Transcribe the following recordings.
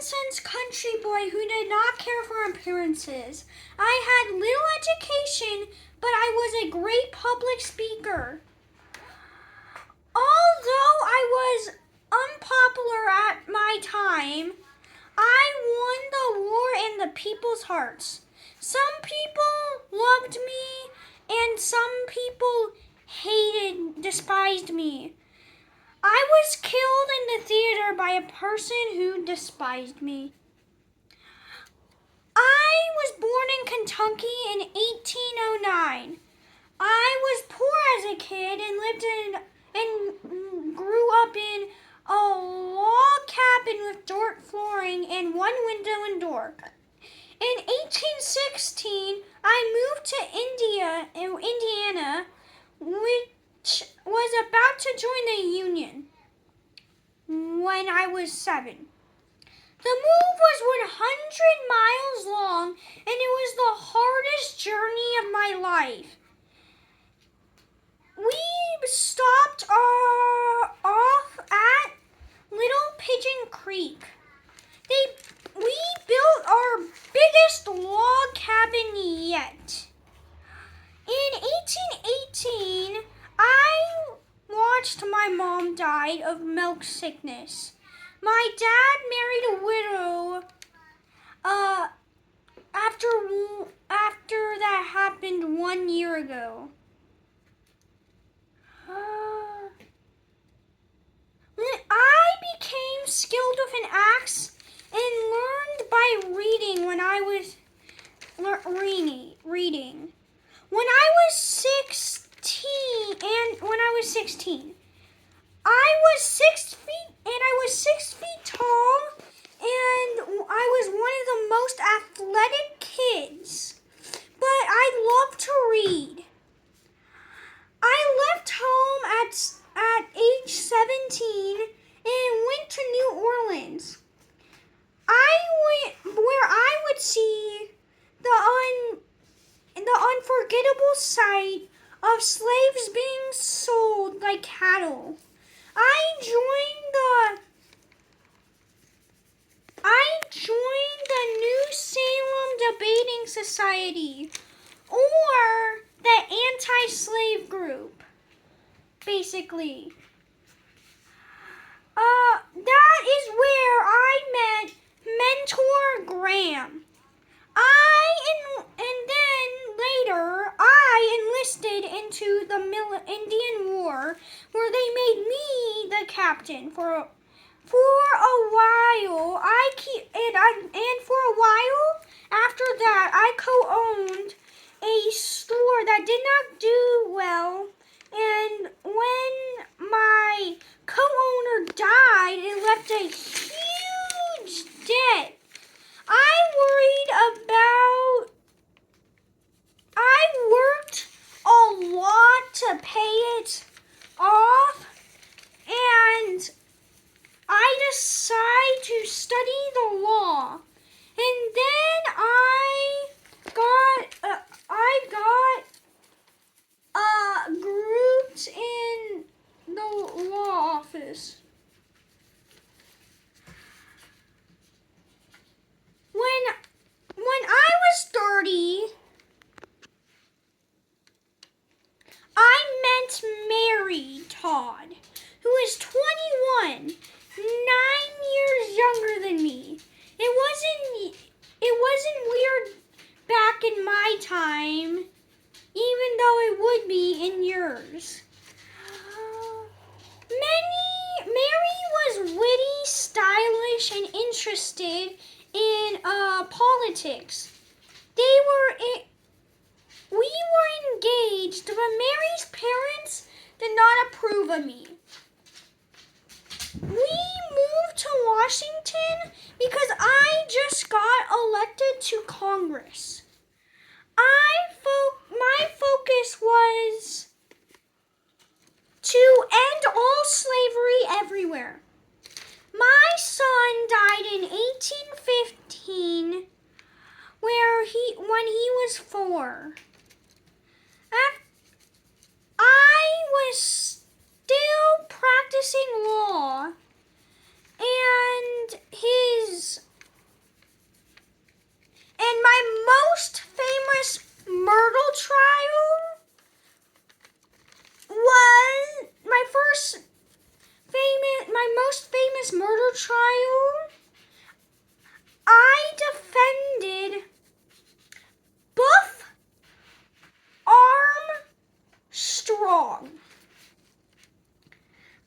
common-sense country boy who did not care for appearances. I had little education, but I was a great public speaker. Although I was unpopular at my time, I won the war in the people's hearts. Some people loved me, and some people despised me. I was killed in the theater by a person who despised me. I was born in Kentucky in 1809. I was poor as a kid and lived and grew up in a log cabin with dirt flooring and one window and door. In 1816, I moved to Indiana, which was about to join the Union when I was 7. The move was 100 miles long, and it was the hardest journey of my life. We stopped off at Little Pigeon Creek. We built our biggest log cabin yet. In 1818, I watched my mom die of milk sickness. My dad married a widow after that happened 1 year ago. I became skilled with an axe and learned by reading when I was reading. When I was 16, I was 6 feet tall, and I was one of the most athletic kids. But I loved to read. I left home at age 17 and went to New Orleans. Where I would see the unforgettable sight of slaves being sold like cattle. I joined the New Salem Debating Society, or the anti-slave group, basically. That is where I met Mentor Graham. And then later, I enlisted into the Indian War, where they made me the captain for a while. And for a while after that, I co-owned a store that did not do well. And when my co-owner died, it left a huge debt. I worked a lot to pay it off, and I decided to study the law. And then I got grouped in the law office. When I was 30, I met Mary Todd, who is 21, 9 years younger than me. It wasn't weird back in my time, even though it would be in yours. Mary was witty, stylish, and interested in politics. We were engaged, but Mary's parents did not approve of me. We moved to Washington because I just got elected to Congress. My focus was to end all slavery everywhere. My son died in 1815 when he was 4. I was still practicing law, and his this murder trial, I defended Buff Armstrong.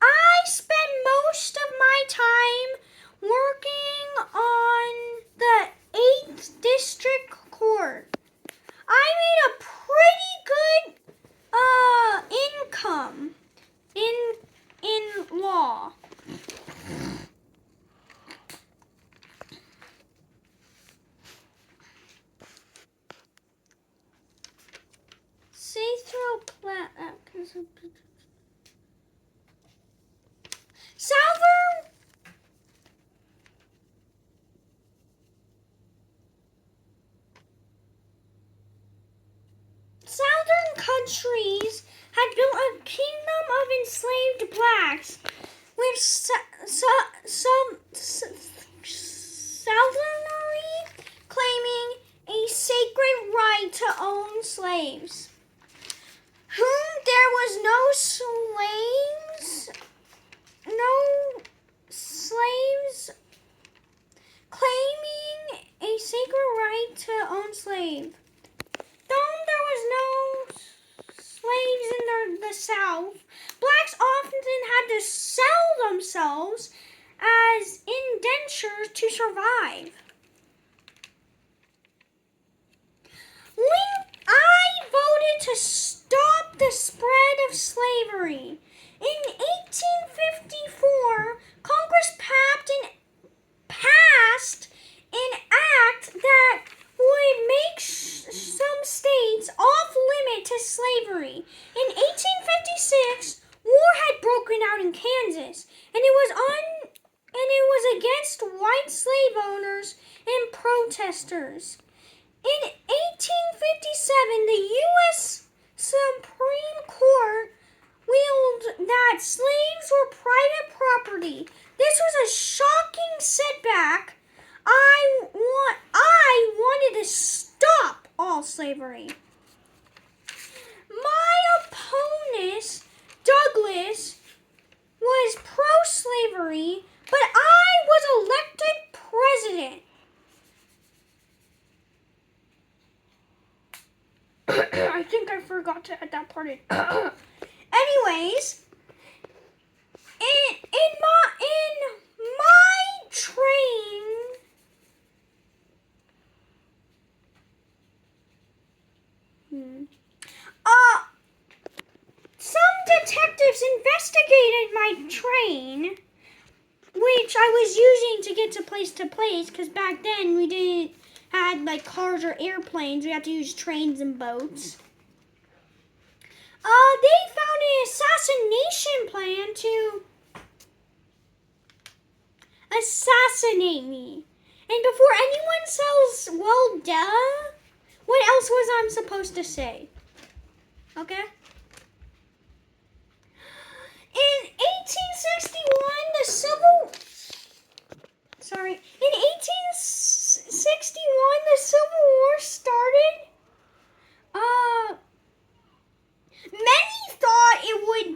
I spent most of my time working on the 8th District Court. I made a pretty good income in law. Southern countries had built a kingdom of enslaved blacks, with Southernly claiming a sacred right to own slaves, whom there was no slaves claiming a sacred right to own slaves. Though there was no slaves in the South, blacks often had to sell themselves as indentures to survive. I voted to stop the spread of slavery. In 1854, Congress passed an act that would make some states off limit to slavery. In 1856, war had broken out in Kansas, and it was against white slave owners and protesters. In 1857, the U.S. Supreme Court ruled that slaves were private property. This was a shocking setback. I wanted to stop all slavery. My opponent, Douglas, was pro-slavery, but I was elected president. I think I forgot to add that part in. Anyways, in my train, some detectives investigated my train, which I was using to get to place, because back then we didn't have like cars or airplanes. We had to use trains and boats. They found an assassination plan to assassinate me. And before anyone says, well, duh, what else was I supposed to say? Okay? In 1861, the Civil War started. Many thought it would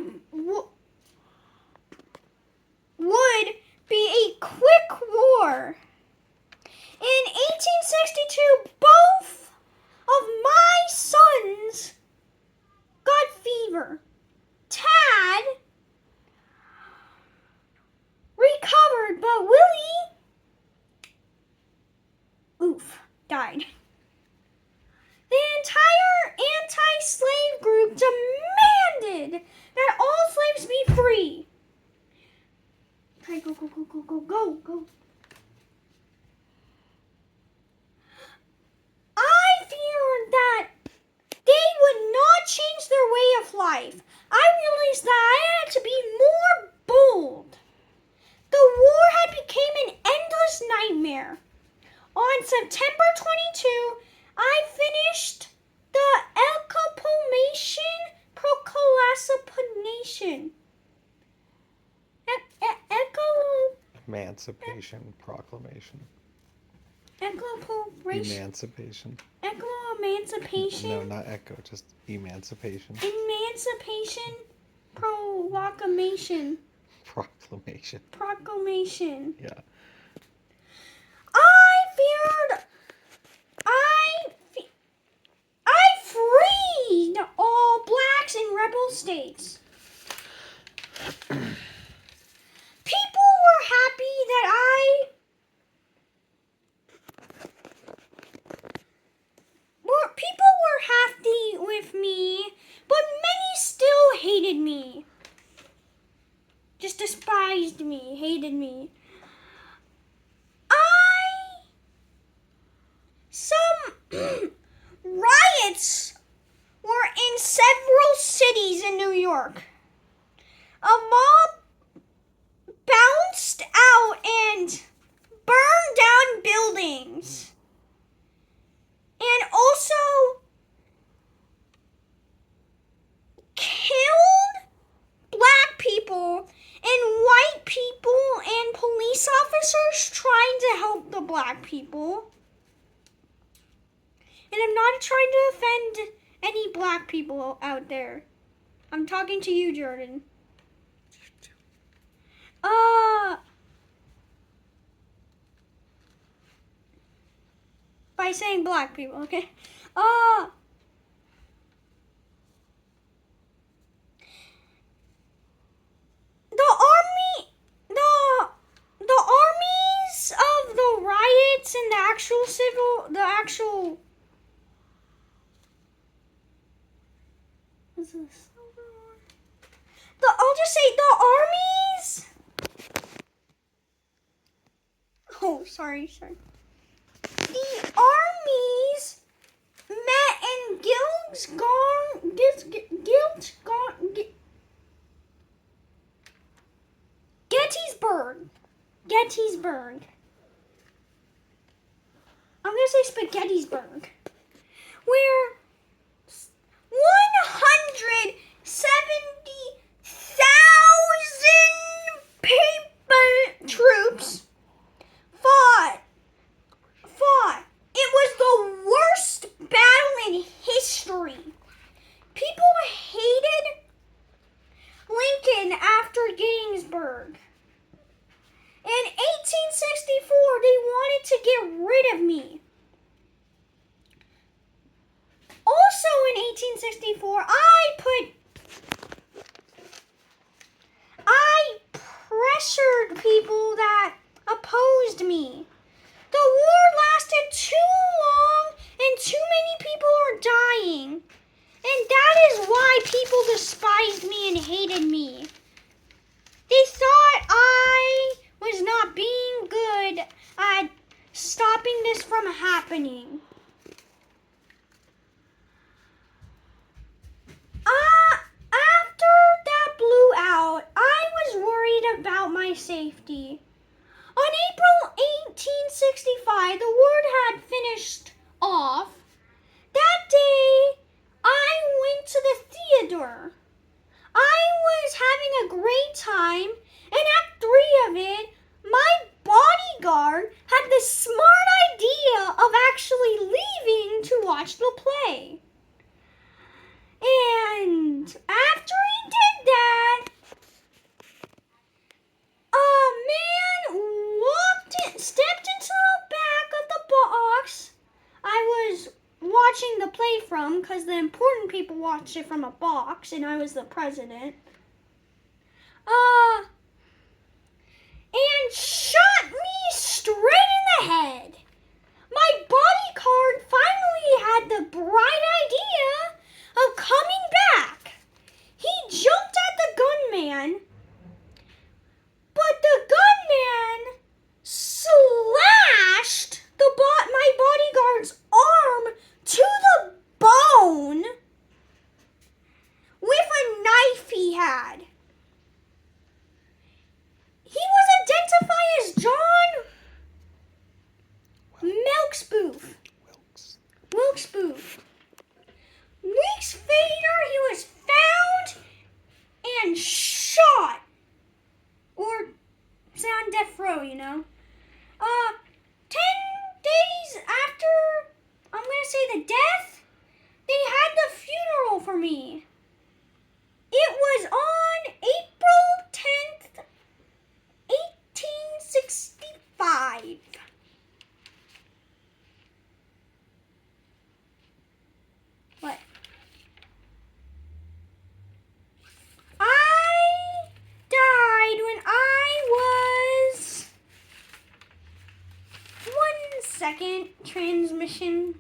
be a quick war. In 1862, both of my sons got fever. Tad recovered, but Willie, died. The entire anti-slave group demanded that all slaves be free. Okay, go. I feared that they would not change their way of life. I realized that I had to be more bold. The war had become an endless nightmare. On September 22, I finished the Emancipation Proclamation. Emancipation. No, not echo, just emancipation. Emancipation Proclamation. Proclamation. Proclamation. Yeah. I freed all blacks in rebel states. People were happy that people were happy with me, but many still hated me. Just despised me, hated me. Some riots were in several cities in New York. A mob bounced out and burned down buildings. And also killed black people and white people and police officers trying to help the black people. And I'm not trying to offend any black people out there. I'm talking to you, Jordan. By saying black people, okay? The armies of the riots and I'll just say the armies. Oh, sorry. The armies met in Gettysburg. I'm gonna say Spaghettisburg, where 170,000 paper troops fought. It was the worst battle in history. People hated Lincoln after Gettysburg. In 1864, they wanted to get rid of me. Also in 1864, I pressured people that opposed me. The war lasted too long and too many people are dying. And that is why people despised me and hated me. They thought I was not being good at stopping this from happening. After that blew out, I was worried about my safety. On April 1865, the war had finished off. That day, I went to the theater. I was having a great time, and Act 3 of it, my bodyguard had the smart idea of actually leaving to watch the play. And after he did that, a man stepped into the back of the box I was watching the play from, because the important people watched it from a box, and I was the president. And shot me straight in the head. My bodyguard finally had the bright idea of coming back. He jumped at the gunman, but the gunman slashed my bodyguard's arm to the bone with a knife he had. second transmission.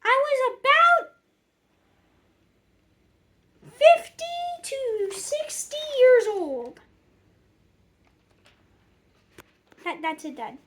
I was about 50 to 60 years old. That's it, Dad.